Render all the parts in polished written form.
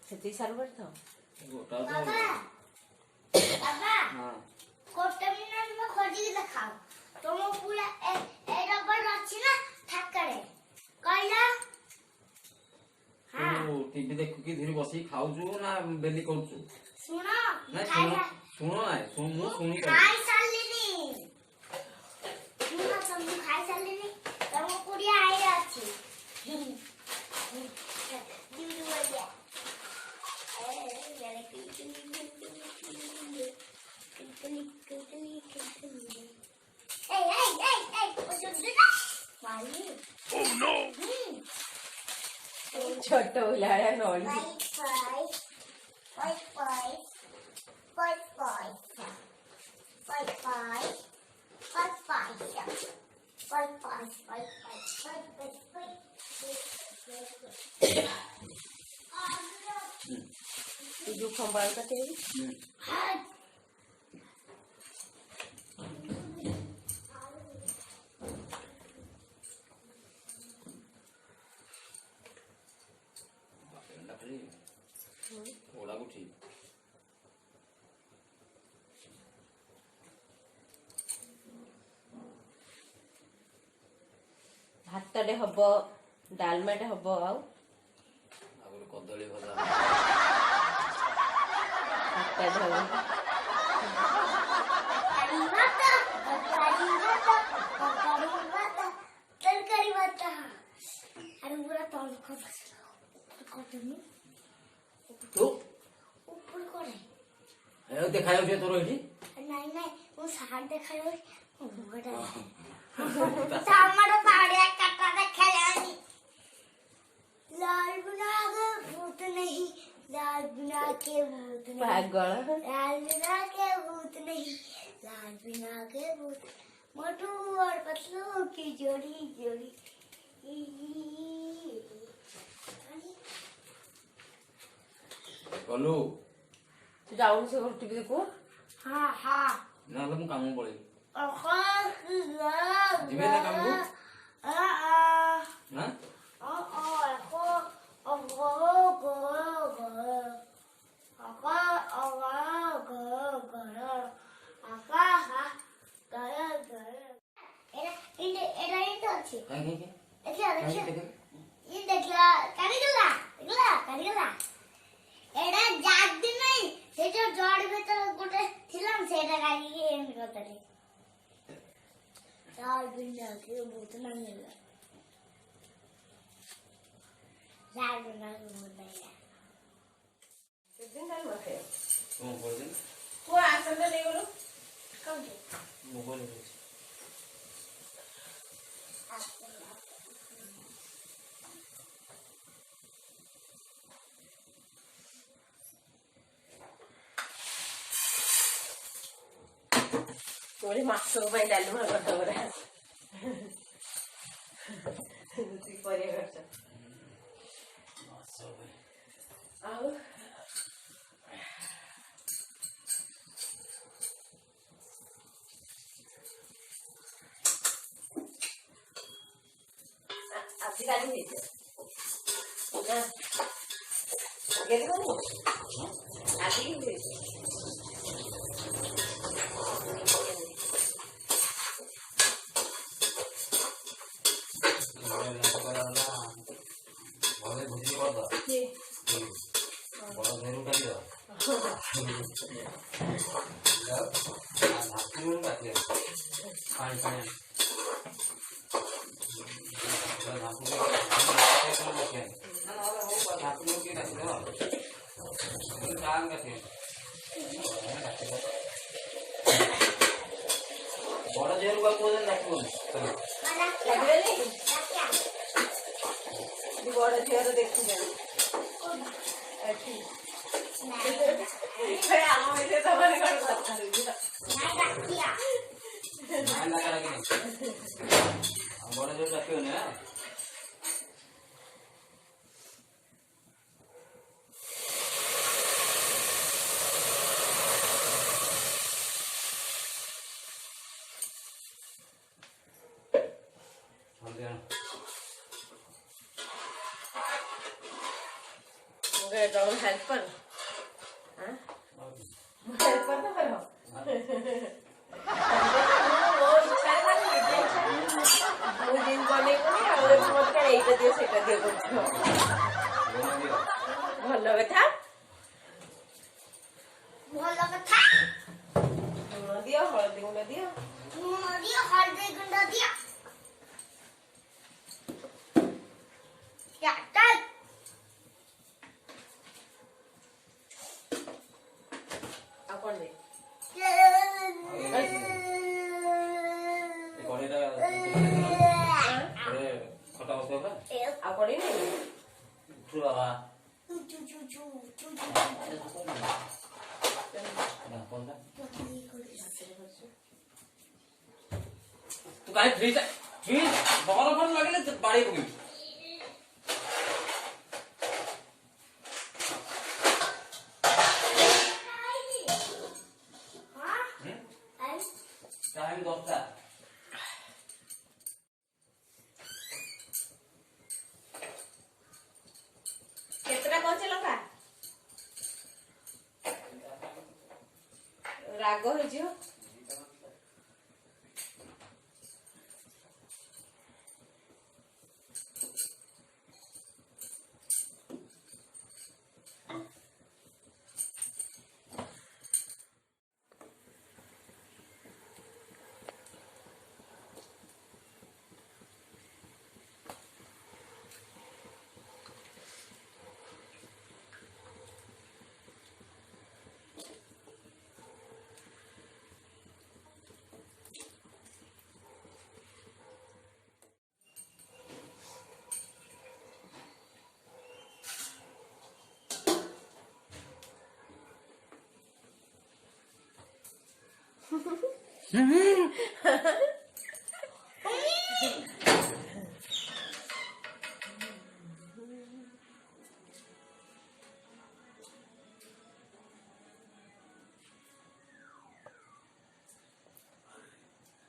ସେତିକି ସାରୁ ବାଟି ଥାଉ ଗୋଟା ବାବା ବାବା ହଁ ଗୋଟେ ମିନିଟ ମୁଁ ଖୋଜିକି ଦେଖାଉ ତମ ପୁରା ଏ ରବର ଅଛି ନା ଥାକରେ କହିଲା ତୁ टीवी देखु की धीरे बसी खाउछु ना बेली करछु ଶୁଣ ना ଖାଇଲା सुनो ना सुन मु सुनी ଖାଇ ସାରିଲିନି ଶୁଣ ତମକୁ ଖାଇ ସାରିଲିନି ତମ ପୁରିଆ ଆଇରା ଅଛି ଦିଦି ବଳିଆ Oh no! छोट उलाया नॉल जो खंबाल का तेल ओला गुठी भातटे हब डालमाटे हब आउ कदली भजा भातटे हब तरकारी भात अरे पूरा तौल को तू ऊपर करे ए देखायो जे तोर एठी नहीं नहीं वो साड़ देखायो टमाटर पाड़िया काटा देखायानी लाल बिना के भूत नहीं लाल बिना के भूत नहीं पागल लाल बिना के भूत नहीं लाल बिना के भूत मोटू और पतलू की जोड़ी जोड़ी बोलू तू जाऊन से टीवी देखो हाँ हाँ ना हम काम पड़े जीवे जीवे ना काम को हां तुम बोल दे तू आसन ले गलो मोबाइल तोरे मासो भाई डालू में करता बरा तू परे करता मासो भाई आओ आजकल नहीं है ना ये देखो आज ही है बड़ा जेरू का कोन रखो लगले नहीं बड़ा झील देखी जाए बड़ा जेरू रखियो ना तुम हेल्पर हेल्पर तो करो दो दिन बने मत कण एटा दियो सेटा दियो करछो भलो कथा लूण दियो हळदी गुंड दियो हल्दी गुंड दिया कौन दे खटा होगा आ कौन नहीं उठो बाबा तू काय फ्रीज बगल पर लगले बाड़ी पकी टाइम 10टा केतरा कौन लंका राग हो जियो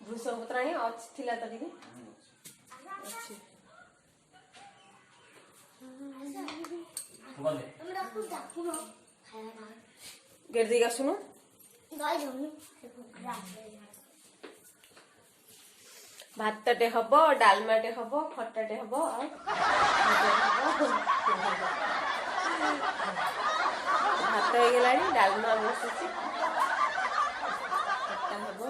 भूषण पत्राणी थिला तो टिके अच्छी गिरदी का सुनो भातटे हब डालमाटे हब खटाटे हब भात हो गला डालमा बसुची खटा हब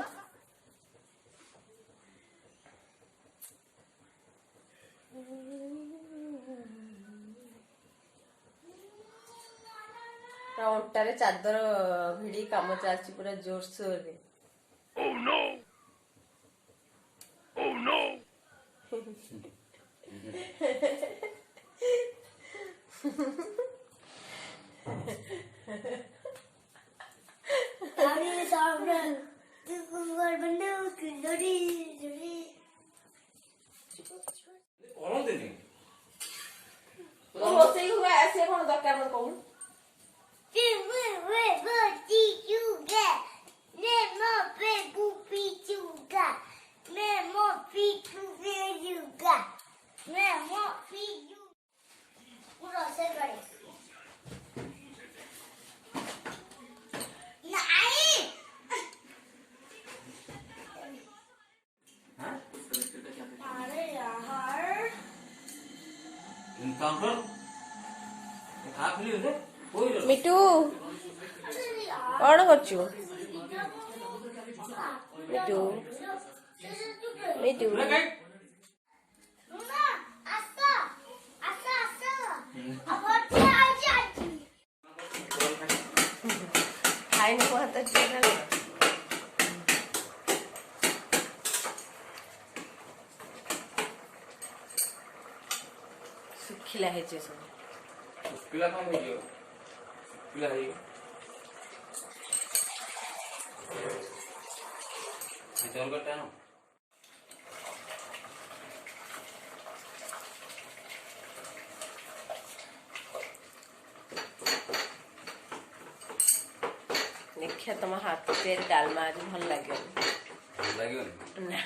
अंटारे चादर भिड़ी काम चलती पूरा जोरसोर रे Oh no! Oh no! रोसई हुआ ऐसे कौन दरकार मन कहूं मिटू कौन करछु मिटू मिटू खाई न को हाथ चला सुखिला है जे सब सुखिला काम हो गयो सुखिला है चल करता ना देखिए तुम हाथ से डालमा आज भल लगे ना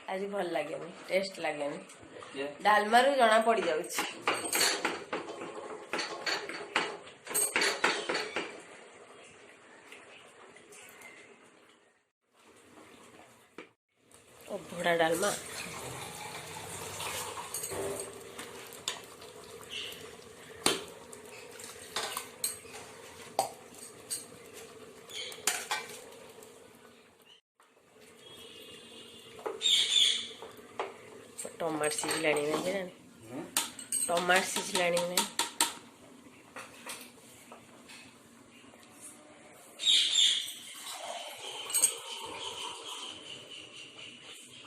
आज भल लगे टेस्ट लगे ये डालमा रु जना पड़ जाऊ भोड़ा डालमा टमाट सीझलाणी ना टमाट सीझलाणी ना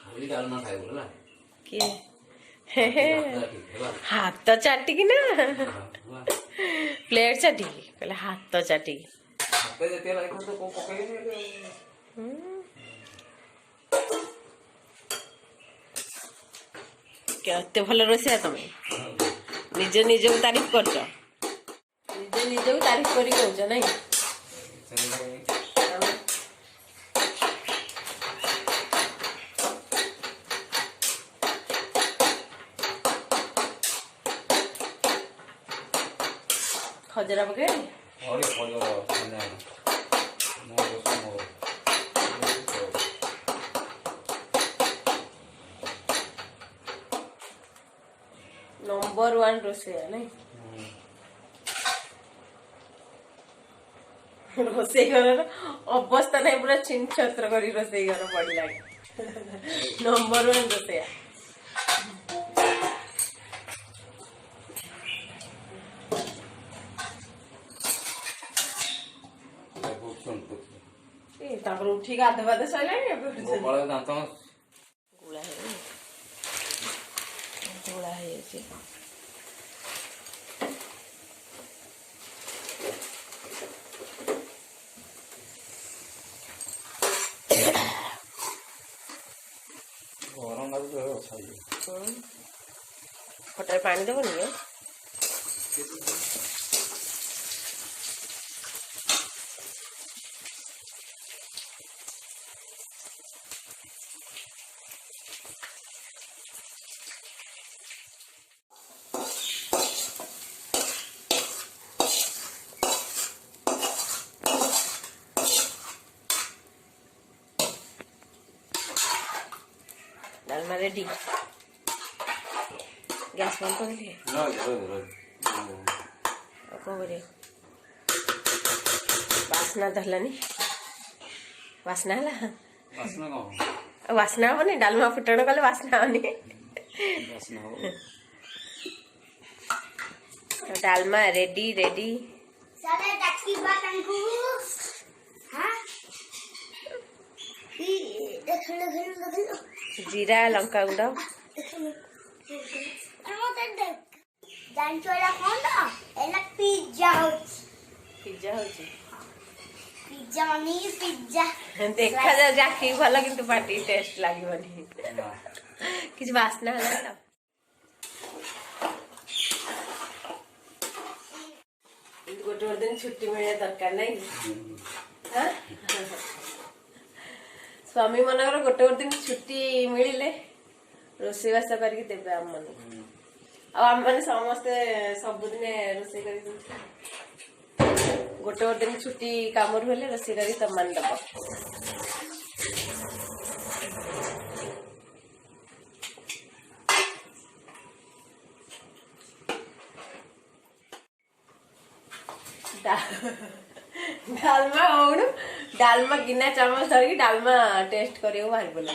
खाली डालमा खाइबो होला किए हाथ तो चाटिकी ना प्लेट चाटिकी कहले हाथ तो चाटिकी हाते जते लागो तो को पकाई केते भल रोषे तुम निजे निजे तारीफ कर निजे निजे तारीफ करी कहूच नहीं खजरा पके और खाने मो मो नंबर 1 रोषे नहीं रोषे घर अवस्था नहीं पूरा छिन छत्र करी रोषे घर पड़ला नंबर 1 रोषे उठी गाधे बाधे सैला दांत गुड़ा गुड़ा है गरम लागो खटारे पानी देवनी है डालमा रेडी गैस बंद कर दिए वासना धरलानी वासना है वासना हेनी डालमा फुटण कले वासना हेनी डालमा रेडी रेडी सारे टैक्सी बातंकु हां देख लो जीरा लंका गुंड जानचोला कौन था एला पिज्जा पिज्जा होची पिज्जा नहीं पिज्जा देखा जा जाकी भला किंतु पार्टी टेस्ट लागिबनी किछ वासना हला ना गोटे दिन छुट्टी मिले दरकार नहीं हां स्वामी मनकर गोटे दिन छुट्टी मिले रोषेईवास करके देवे आम मन आम मैंने समस्ते सबुदिन रोषे कर गोटे दिन छुट्टी काम हेले रोषे कर तुम मान दब डालमा हो डालमा गिना चामच धरिकी डालमा टेस्ट करियो भारी बोला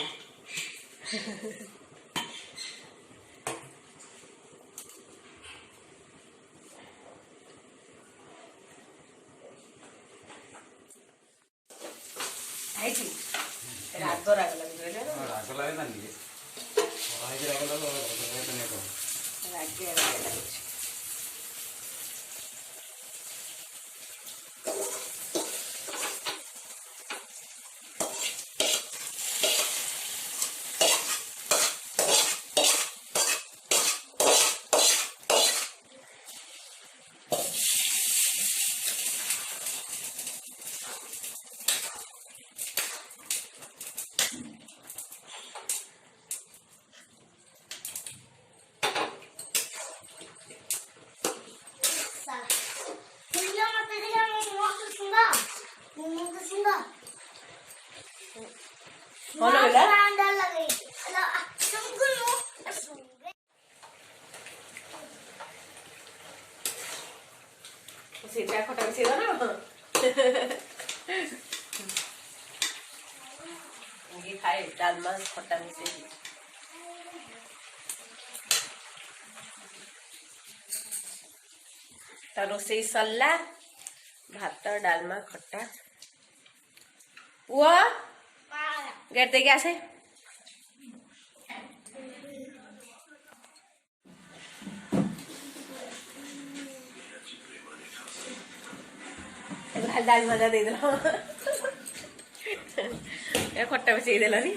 राग राग लगे ना ଭଲ ହେଲା अंडा लगे तुमको सीधा खटा मिसेई दो ना ये खाए डालमा खटा मिसेई तो रोषेई सरला भात डालमा खट्टा वो गेट देके आसे डाल मजा दे दे खट्टा मिसेई देलानी